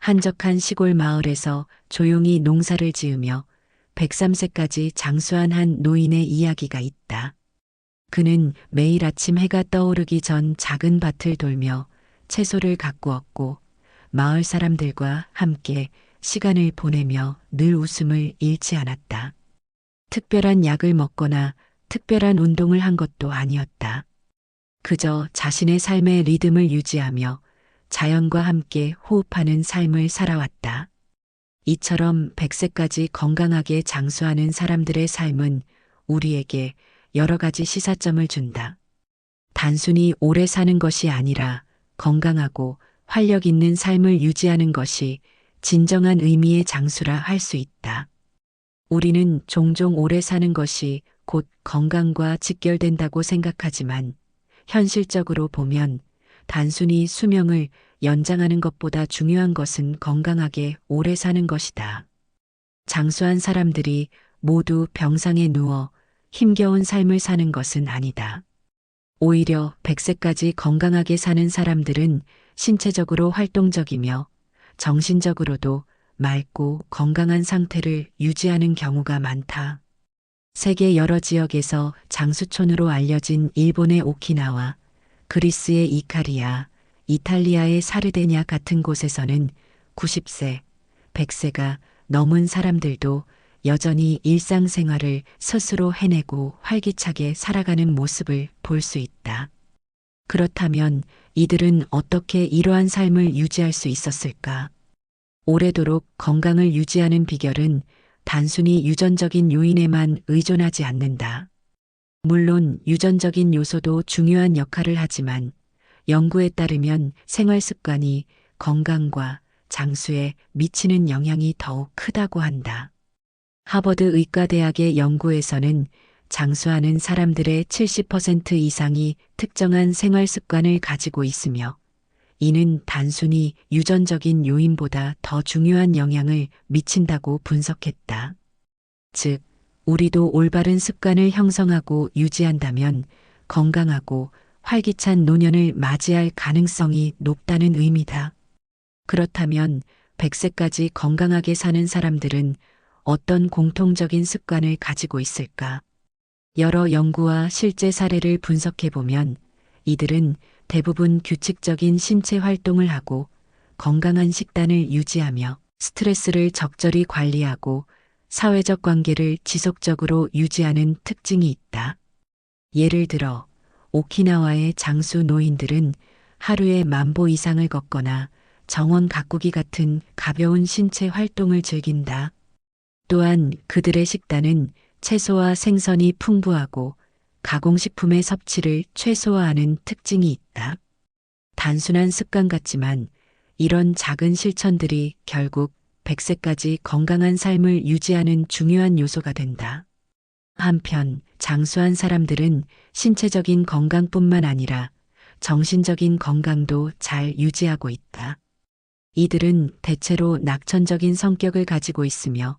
한적한 시골 마을에서 조용히 농사를 지으며 103세까지 장수한 한 노인의 이야기가 있다. 그는 매일 아침 해가 떠오르기 전 작은 밭을 돌며 채소를 가꾸었고 마을 사람들과 함께 시간을 보내며 늘 웃음을 잃지 않았다. 특별한 약을 먹거나 특별한 운동을 한 것도 아니었다. 그저 자신의 삶의 리듬을 유지하며 자연과 함께 호흡하는 삶을 살아왔다. 이처럼 100세까지 건강하게 장수하는 사람들의 삶은 우리에게 여러 가지 시사점을 준다. 단순히 오래 사는 것이 아니라 건강하고 활력 있는 삶을 유지하는 것이 진정한 의미의 장수라 할 수 있다. 우리는 종종 오래 사는 것이 곧 건강과 직결된다고 생각하지만 현실적으로 보면 단순히 수명을 연장하는 것보다 중요한 것은 건강하게 오래 사는 것이다. 장수한 사람들이 모두 병상에 누워 힘겨운 삶을 사는 것은 아니다. 오히려 100세까지 건강하게 사는 사람들은 신체적으로 활동적이며 정신적으로도 맑고 건강한 상태를 유지하는 경우가 많다. 세계 여러 지역에서 장수촌으로 알려진 일본의 오키나와, 그리스의 이카리아, 이탈리아의 사르데냐 같은 곳에서는 90세, 100세가 넘은 사람들도 여전히 일상생활을 스스로 해내고 활기차게 살아가는 모습을 볼 수 있다. 그렇다면 이들은 어떻게 이러한 삶을 유지할 수 있었을까? 오래도록 건강을 유지하는 비결은 단순히 유전적인 요인에만 의존하지 않는다. 물론 유전적인 요소도 중요한 역할을 하지만 연구에 따르면 생활 습관이 건강과 장수에 미치는 영향이 더욱 크다고 한다. 하버드 의과대학의 연구에서는 장수하는 사람들의 70% 이상이 특정한 생활 습관을 가지고 있으며 이는 단순히 유전적인 요인보다 더 중요한 영향을 미친다고 분석했다. 즉, 우리도 올바른 습관을 형성하고 유지한다면 건강하고 활기찬 노년을 맞이할 가능성이 높다는 의미다. 그렇다면 100세까지 건강하게 사는 사람들은 어떤 공통적인 습관을 가지고 있을까? 여러 연구와 실제 사례를 분석해보면 이들은 대부분 규칙적인 신체 활동을 하고 건강한 식단을 유지하며 스트레스를 적절히 관리하고 사회적 관계를 지속적으로 유지하는 특징이 있다. 예를 들어 오키나와의 장수 노인들은 하루에 10,000보 이상을 걷거나 정원 가꾸기 같은 가벼운 신체 활동을 즐긴다. 또한 그들의 식단은 채소와 생선이 풍부하고 가공식품의 섭취를 최소화하는 특징이 있다. 단순한 습관 같지만 이런 작은 실천들이 결국 100세까지 건강한 삶을 유지하는 중요한 요소가 된다. 한편 장수한 사람들은 신체적인 건강뿐만 아니라 정신적인 건강도 잘 유지하고 있다. 이들은 대체로 낙천적인 성격을 가지고 있으며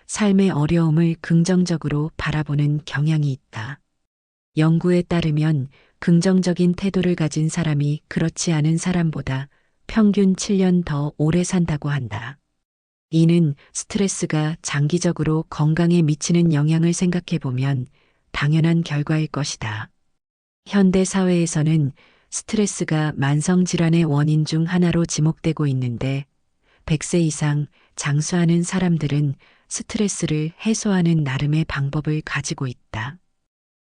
삶의 어려움을 긍정적으로 바라보는 경향이 있다. 연구에 따르면 긍정적인 태도를 가진 사람이 그렇지 않은 사람보다 평균 7년 더 오래 산다고 한다. 이는 스트레스가 장기적으로 건강에 미치는 영향을 생각해보면 당연한 결과일 것이다. 현대 사회에서는 스트레스가 만성질환의 원인 중 하나로 지목되고 있는데 100세 이상 장수하는 사람들은 스트레스를 해소하는 나름의 방법을 가지고 있다.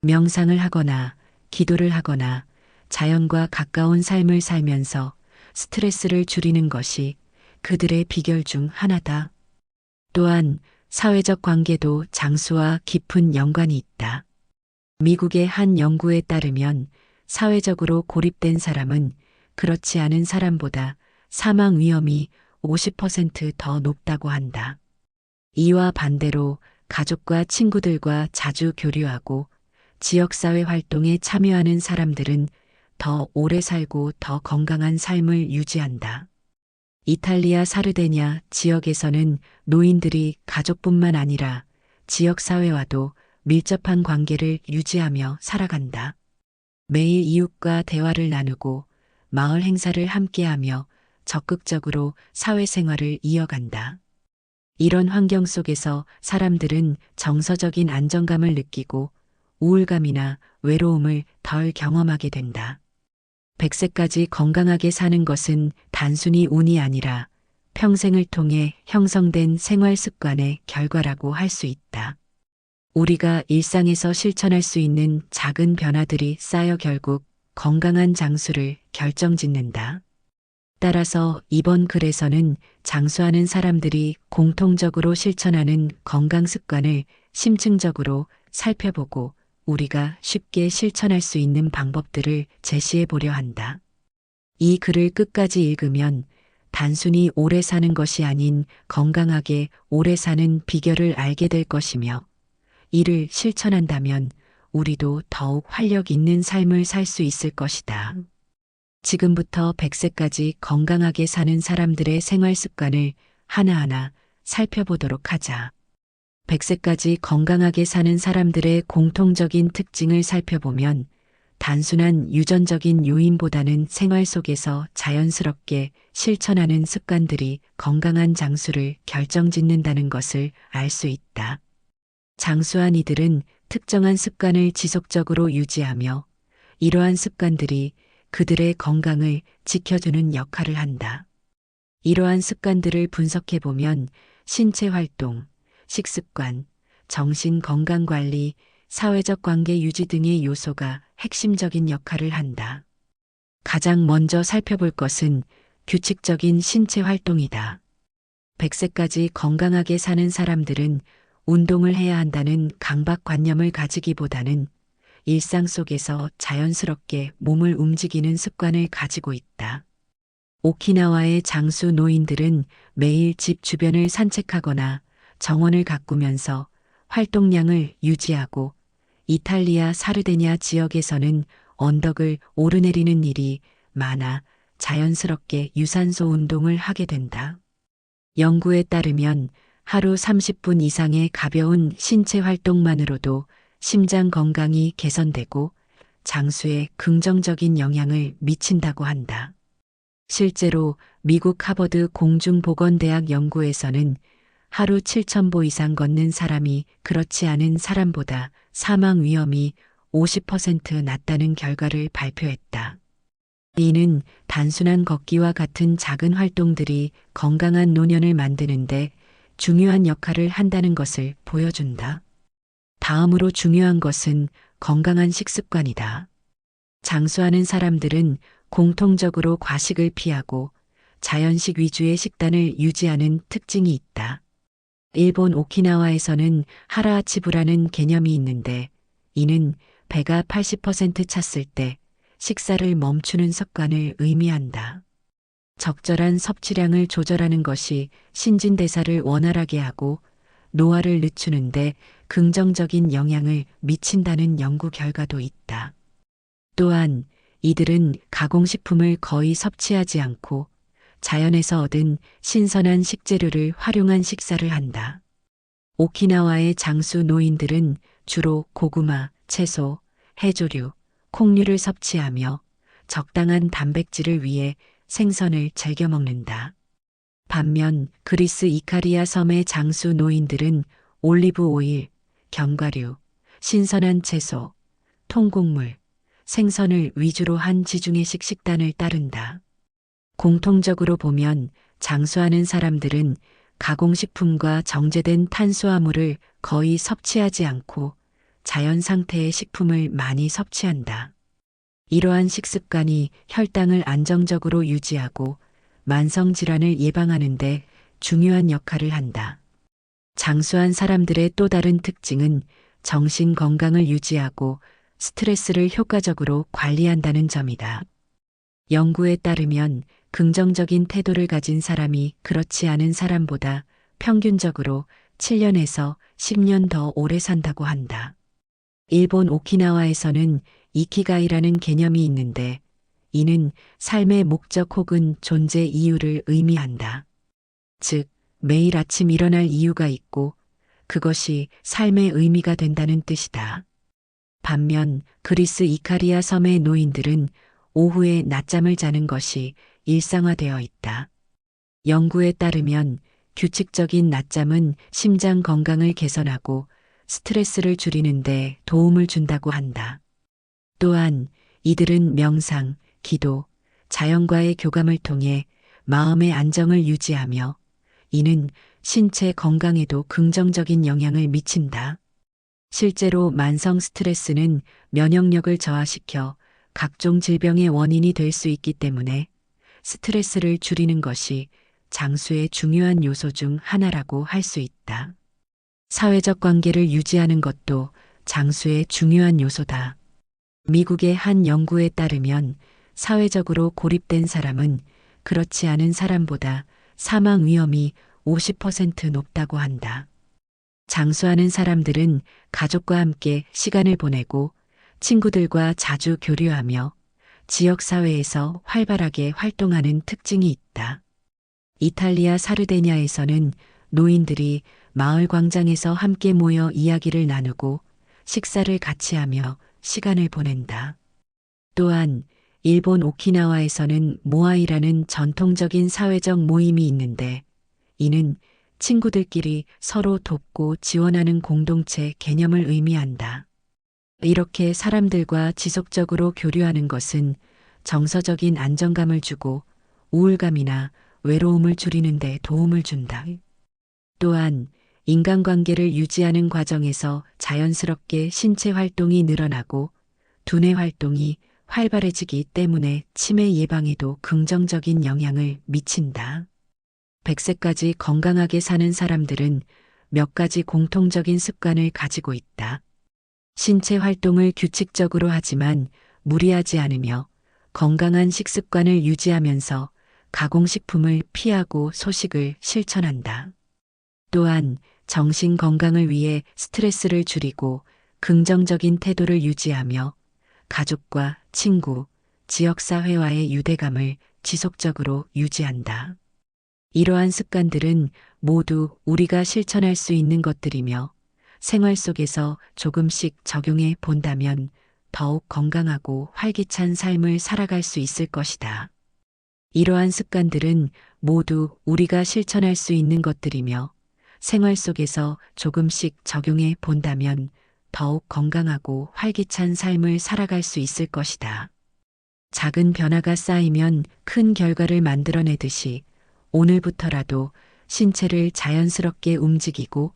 명상을 하거나 기도를 하거나 자연과 가까운 삶을 살면서 스트레스를 줄이는 것이 그들의 비결 중 하나다. 또한 사회적 관계도 장수와 깊은 연관이 있다. 미국의 한 연구에 따르면 사회적으로 고립된 사람은 그렇지 않은 사람보다 사망 위험이 50%더 높다고 한다. 이와 반대로 가족과 친구들과 자주 교류하고 지역사회 활동에 참여하는 사람들은 더 오래 살고 더 건강한 삶을 유지한다. 이탈리아 사르데냐 지역에서는 노인들이 가족뿐만 아니라 지역사회와도 밀접한 관계를 유지하며 살아간다. 매일 이웃과 대화를 나누고 마을 행사를 함께하며 적극적으로 사회생활을 이어간다. 이런 환경 속에서 사람들은 정서적인 안정감을 느끼고 우울감이나 외로움을 덜 경험하게 된다. 100세까지 건강하게 사는 것은 단순히 운이 아니라 평생을 통해 형성된 생활 습관의 결과라고 할 수 있다. 우리가 일상에서 실천할 수 있는 작은 변화들이 쌓여 결국 건강한 장수를 결정짓는다. 따라서 이번 글에서는 장수하는 사람들이 공통적으로 실천하는 건강 습관을 심층적으로 살펴보고 우리가 쉽게 실천할 수 있는 방법들을 제시해 보려 한다. 이 글을 끝까지 읽으면 단순히 오래 사는 것이 아닌 건강하게 오래 사는 비결을 알게 될 것이며 이를 실천한다면 우리도 더욱 활력 있는 삶을 살 수 있을 것이다. 지금부터 100세까지 건강하게 사는 사람들의 생활 습관을 하나하나 살펴보도록 하자. 100세까지 건강하게 사는 사람들의 공통적인 특징을 살펴보면 단순한 유전적인 요인보다는 생활 속에서 자연스럽게 실천하는 습관들이 건강한 장수를 결정짓는다는 것을 알 수 있다. 장수한 이들은 특정한 습관을 지속적으로 유지하며 이러한 습관들이 그들의 건강을 지켜주는 역할을 한다. 이러한 습관들을 분석해 보면 신체 활동, 식습관, 정신 건강 관리, 사회적 관계 유지 등의 요소가 핵심적인 역할을 한다. 가장 먼저 살펴볼 것은 규칙적인 신체 활동이다. 100세까지 건강하게 사는 사람들은 운동을 해야 한다는 강박관념을 가지기보다는 일상 속에서 자연스럽게 몸을 움직이는 습관을 가지고 있다. 오키나와의 장수 노인들은 매일 집 주변을 산책하거나 정원을 가꾸면서 활동량을 유지하고 이탈리아 사르데냐 지역에서는 언덕을 오르내리는 일이 많아 자연스럽게 유산소 운동을 하게 된다. 연구에 따르면 하루 30분 이상의 가벼운 신체 활동만으로도 심장 건강이 개선되고 장수에 긍정적인 영향을 미친다고 한다. 실제로 미국 하버드 공중보건대학 연구에서는 하루 7,000보 이상 걷는 사람이 그렇지 않은 사람보다 사망 위험이 50% 낮다는 결과를 발표했다. 이는 단순한 걷기와 같은 작은 활동들이 건강한 노년을 만드는데 중요한 역할을 한다는 것을 보여준다. 다음으로 중요한 것은 건강한 식습관이다. 장수하는 사람들은 공통적으로 과식을 피하고 자연식 위주의 식단을 유지하는 특징이 있다. 일본 오키나와에서는 하라아치부라는 개념이 있는데 이는 배가 80% 찼을 때 식사를 멈추는 습관을 의미한다. 적절한 섭취량을 조절하는 것이 신진대사를 원활하게 하고 노화를 늦추는데 긍정적인 영향을 미친다는 연구 결과도 있다. 또한 이들은 가공식품을 거의 섭취하지 않고 자연에서 얻은 신선한 식재료를 활용한 식사를 한다. 오키나와의 장수 노인들은 주로 고구마, 채소, 해조류, 콩류를 섭취하며 적당한 단백질을 위해 생선을 즐겨 먹는다. 반면 그리스 이카리아 섬의 장수 노인들은 올리브 오일, 견과류, 신선한 채소, 통곡물, 생선을 위주로 한 지중해식 식단을 따른다. 공통적으로 보면 장수하는 사람들은 가공식품과 정제된 탄수화물을 거의 섭취하지 않고 자연 상태의 식품을 많이 섭취한다. 이러한 식습관이 혈당을 안정적으로 유지하고 만성질환을 예방하는 데 중요한 역할을 한다. 장수한 사람들의 또 다른 특징은 정신 건강을 유지하고 스트레스를 효과적으로 관리한다는 점이다. 연구에 따르면 긍정적인 태도를 가진 사람이 그렇지 않은 사람보다 평균적으로 7년에서 10년 더 오래 산다고 한다. 일본 오키나와에서는 이키가이라는 개념이 있는데 이는 삶의 목적 혹은 존재 이유를 의미한다. 즉, 매일 아침 일어날 이유가 있고 그것이 삶의 의미가 된다는 뜻이다. 반면 그리스 이카리아 섬의 노인들은 오후에 낮잠을 자는 것이 일상화되어 있다. 연구에 따르면 규칙적인 낮잠은 심장 건강을 개선하고 스트레스를 줄이는데 도움을 준다고 한다. 또한 이들은 명상, 기도, 자연과의 교감을 통해 마음의 안정을 유지하며 이는 신체 건강에도 긍정적인 영향을 미친다. 실제로 만성 스트레스는 면역력을 저하시켜 각종 질병의 원인이 될 수 있기 때문에 스트레스를 줄이는 것이 장수의 중요한 요소 중 하나라고 할 수 있다. 사회적 관계를 유지하는 것도 장수의 중요한 요소다. 미국의 한 연구에 따르면 사회적으로 고립된 사람은 그렇지 않은 사람보다 사망 위험이 50% 높다고 한다. 장수하는 사람들은 가족과 함께 시간을 보내고 친구들과 자주 교류하며 지역사회에서 활발하게 활동하는 특징이 있다. 이탈리아 사르데냐에서는 노인들이 마을 광장에서 함께 모여 이야기를 나누고 식사를 같이 하며 시간을 보낸다. 또한 일본 오키나와에서는 모아이라는 전통적인 사회적 모임이 있는데 이는 친구들끼리 서로 돕고 지원하는 공동체 개념을 의미한다. 이렇게 사람들과 지속적으로 교류하는 것은 정서적인 안정감을 주고 우울감이나 외로움을 줄이는 데 도움을 준다. 또한 인간관계를 유지하는 과정에서 자연스럽게 신체 활동이 늘어나고 두뇌 활동이 활발해지기 때문에 치매 예방에도 긍정적인 영향을 미친다. 100세까지 건강하게 사는 사람들은 몇 가지 공통적인 습관을 가지고 있다. 신체 활동을 규칙적으로 하지만 무리하지 않으며 건강한 식습관을 유지하면서 가공식품을 피하고 소식을 실천한다. 또한 정신 건강을 위해 스트레스를 줄이고 긍정적인 태도를 유지하며 가족과 친구, 지역사회와의 유대감을 지속적으로 유지한다. 이러한 습관들은 모두 우리가 실천할 수 있는 것들이며 생활 속에서 조금씩 적용해 본다면 더욱 건강하고 활기찬 삶을 살아갈 수 있을 것이다. 이러한 습관들은 모두 우리가 실천할 수 있는 것들이며 생활 속에서 조금씩 적용해 본다면 더욱 건강하고 활기찬 삶을 살아갈 수 있을 것이다. 작은 변화가 쌓이면 큰 결과를 만들어내듯이 오늘부터라도 신체를 자연스럽게 움직이고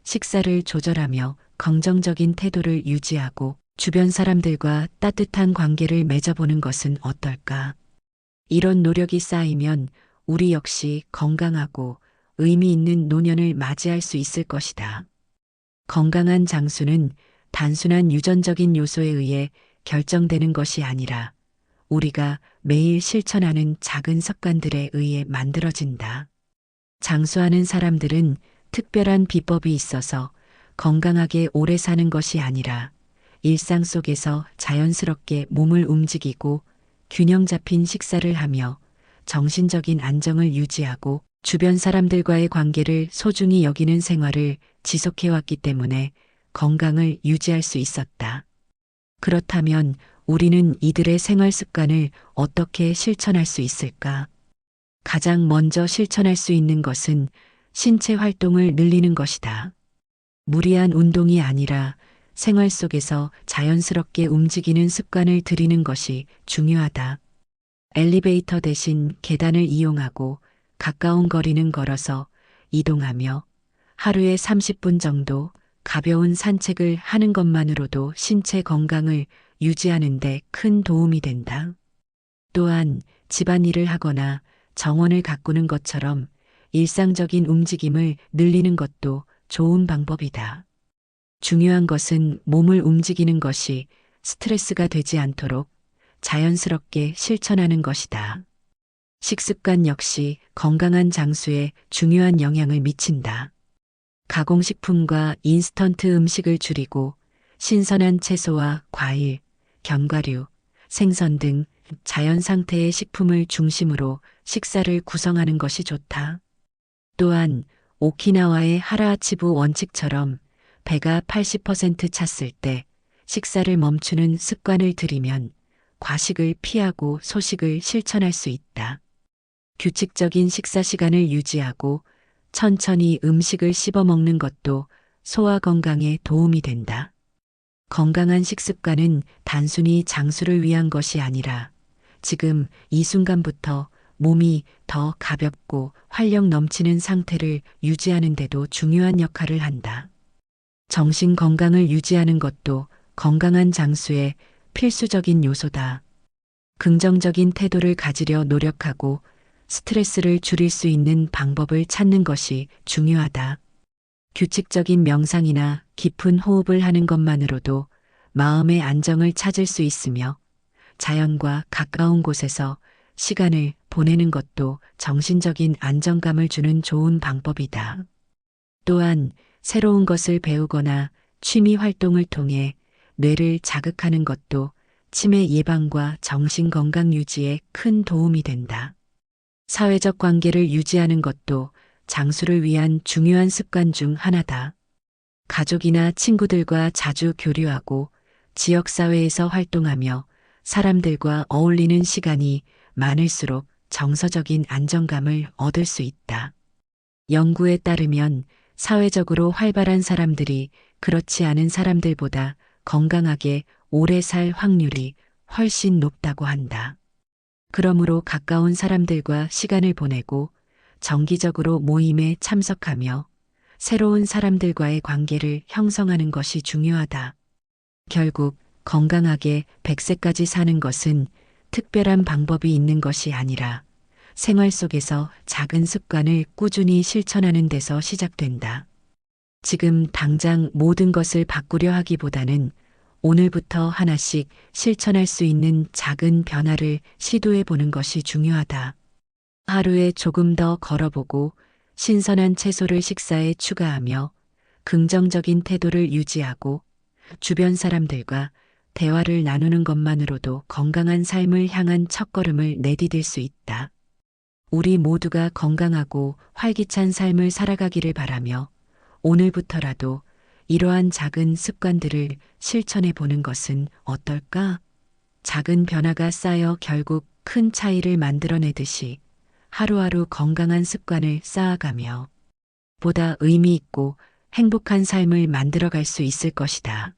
식사를 조절하며 긍정적인 태도를 유지하고 주변 사람들과 따뜻한 관계를 맺어보는 것은 어떨까? 이런 노력이 쌓이면 우리 역시 건강하고 의미 있는 노년을 맞이할 수 있을 것이다. 건강한 장수는 단순한 유전적인 요소에 의해 결정되는 것이 아니라 우리가 매일 실천하는 작은 습관들에 의해 만들어진다. 장수하는 사람들은 특별한 비법이 있어서 건강하게 오래 사는 것이 아니라 일상 속에서 자연스럽게 몸을 움직이고 균형 잡힌 식사를 하며 정신적인 안정을 유지하고 주변 사람들과의 관계를 소중히 여기는 생활을 지속해왔기 때문에 건강을 유지할 수 있었다. 그렇다면 우리는 이들의 생활 습관을 어떻게 실천할 수 있을까? 가장 먼저 실천할 수 있는 것은 신체 활동을 늘리는 것이다. 무리한 운동이 아니라 생활 속에서 자연스럽게 움직이는 습관을 들이는 것이 중요하다. 엘리베이터 대신 계단을 이용하고 가까운 거리는 걸어서 이동하며 하루에 30분 정도 가벼운 산책을 하는 것만으로도 신체 건강을 유지하는 데 큰 도움이 된다. 또한 집안일을 하거나 정원을 가꾸는 것처럼 일상적인 움직임을 늘리는 것도 좋은 방법이다. 중요한 것은 몸을 움직이는 것이 스트레스가 되지 않도록 자연스럽게 실천하는 것이다. 식습관 역시 건강한 장수에 중요한 영향을 미친다. 가공식품과 인스턴트 음식을 줄이고 신선한 채소와 과일, 견과류, 생선 등 자연 상태의 식품을 중심으로 식사를 구성하는 것이 좋다. 또한 오키나와의 하라하치부 원칙처럼 배가 80% 찼을 때 식사를 멈추는 습관을 들이면 과식을 피하고 소식을 실천할 수 있다. 규칙적인 식사 시간을 유지하고 천천히 음식을 씹어 먹는 것도 소화 건강에 도움이 된다. 건강한 식습관은 단순히 장수를 위한 것이 아니라 지금 이 순간부터 몸이 더 가볍고 활력 넘치는 상태를 유지하는 데도 중요한 역할을 한다. 정신 건강을 유지하는 것도 건강한 장수의 필수적인 요소다. 긍정적인 태도를 가지려 노력하고 스트레스를 줄일 수 있는 방법을 찾는 것이 중요하다. 규칙적인 명상이나 깊은 호흡을 하는 것만으로도 마음의 안정을 찾을 수 있으며 자연과 가까운 곳에서 시간을 보내는 것도 정신적인 안정감을 주는 좋은 방법이다. 또한 새로운 것을 배우거나 취미 활동을 통해 뇌를 자극하는 것도 치매 예방과 정신 건강 유지에 큰 도움이 된다. 사회적 관계를 유지하는 것도 장수를 위한 중요한 습관 중 하나다. 가족이나 친구들과 자주 교류하고 지역사회에서 활동하며 사람들과 어울리는 시간이 많을수록 정서적인 안정감을 얻을 수 있다. 연구에 따르면 사회적으로 활발한 사람들이 그렇지 않은 사람들보다 건강하게 오래 살 확률이 훨씬 높다고 한다. 그러므로 가까운 사람들과 시간을 보내고 정기적으로 모임에 참석하며 새로운 사람들과의 관계를 형성하는 것이 중요하다. 결국 건강하게 100세까지 사는 것은 특별한 방법이 있는 것이 아니라 생활 속에서 작은 습관을 꾸준히 실천하는 데서 시작된다. 지금 당장 모든 것을 바꾸려 하기보다는 오늘부터 하나씩 실천할 수 있는 작은 변화를 시도해 보는 것이 중요하다. 하루에 조금 더 걸어보고 신선한 채소를 식사에 추가하며 긍정적인 태도를 유지하고 주변 사람들과 대화를 나누는 것만으로도 건강한 삶을 향한 첫걸음을 내디딜 수 있다. 우리 모두가 건강하고 활기찬 삶을 살아가기를 바라며 오늘부터라도 이러한 작은 습관들을 실천해 보는 것은 어떨까? 작은 변화가 쌓여 결국 큰 차이를 만들어내듯이 하루하루 건강한 습관을 쌓아가며 보다 의미 있고 행복한 삶을 만들어갈 수 있을 것이다.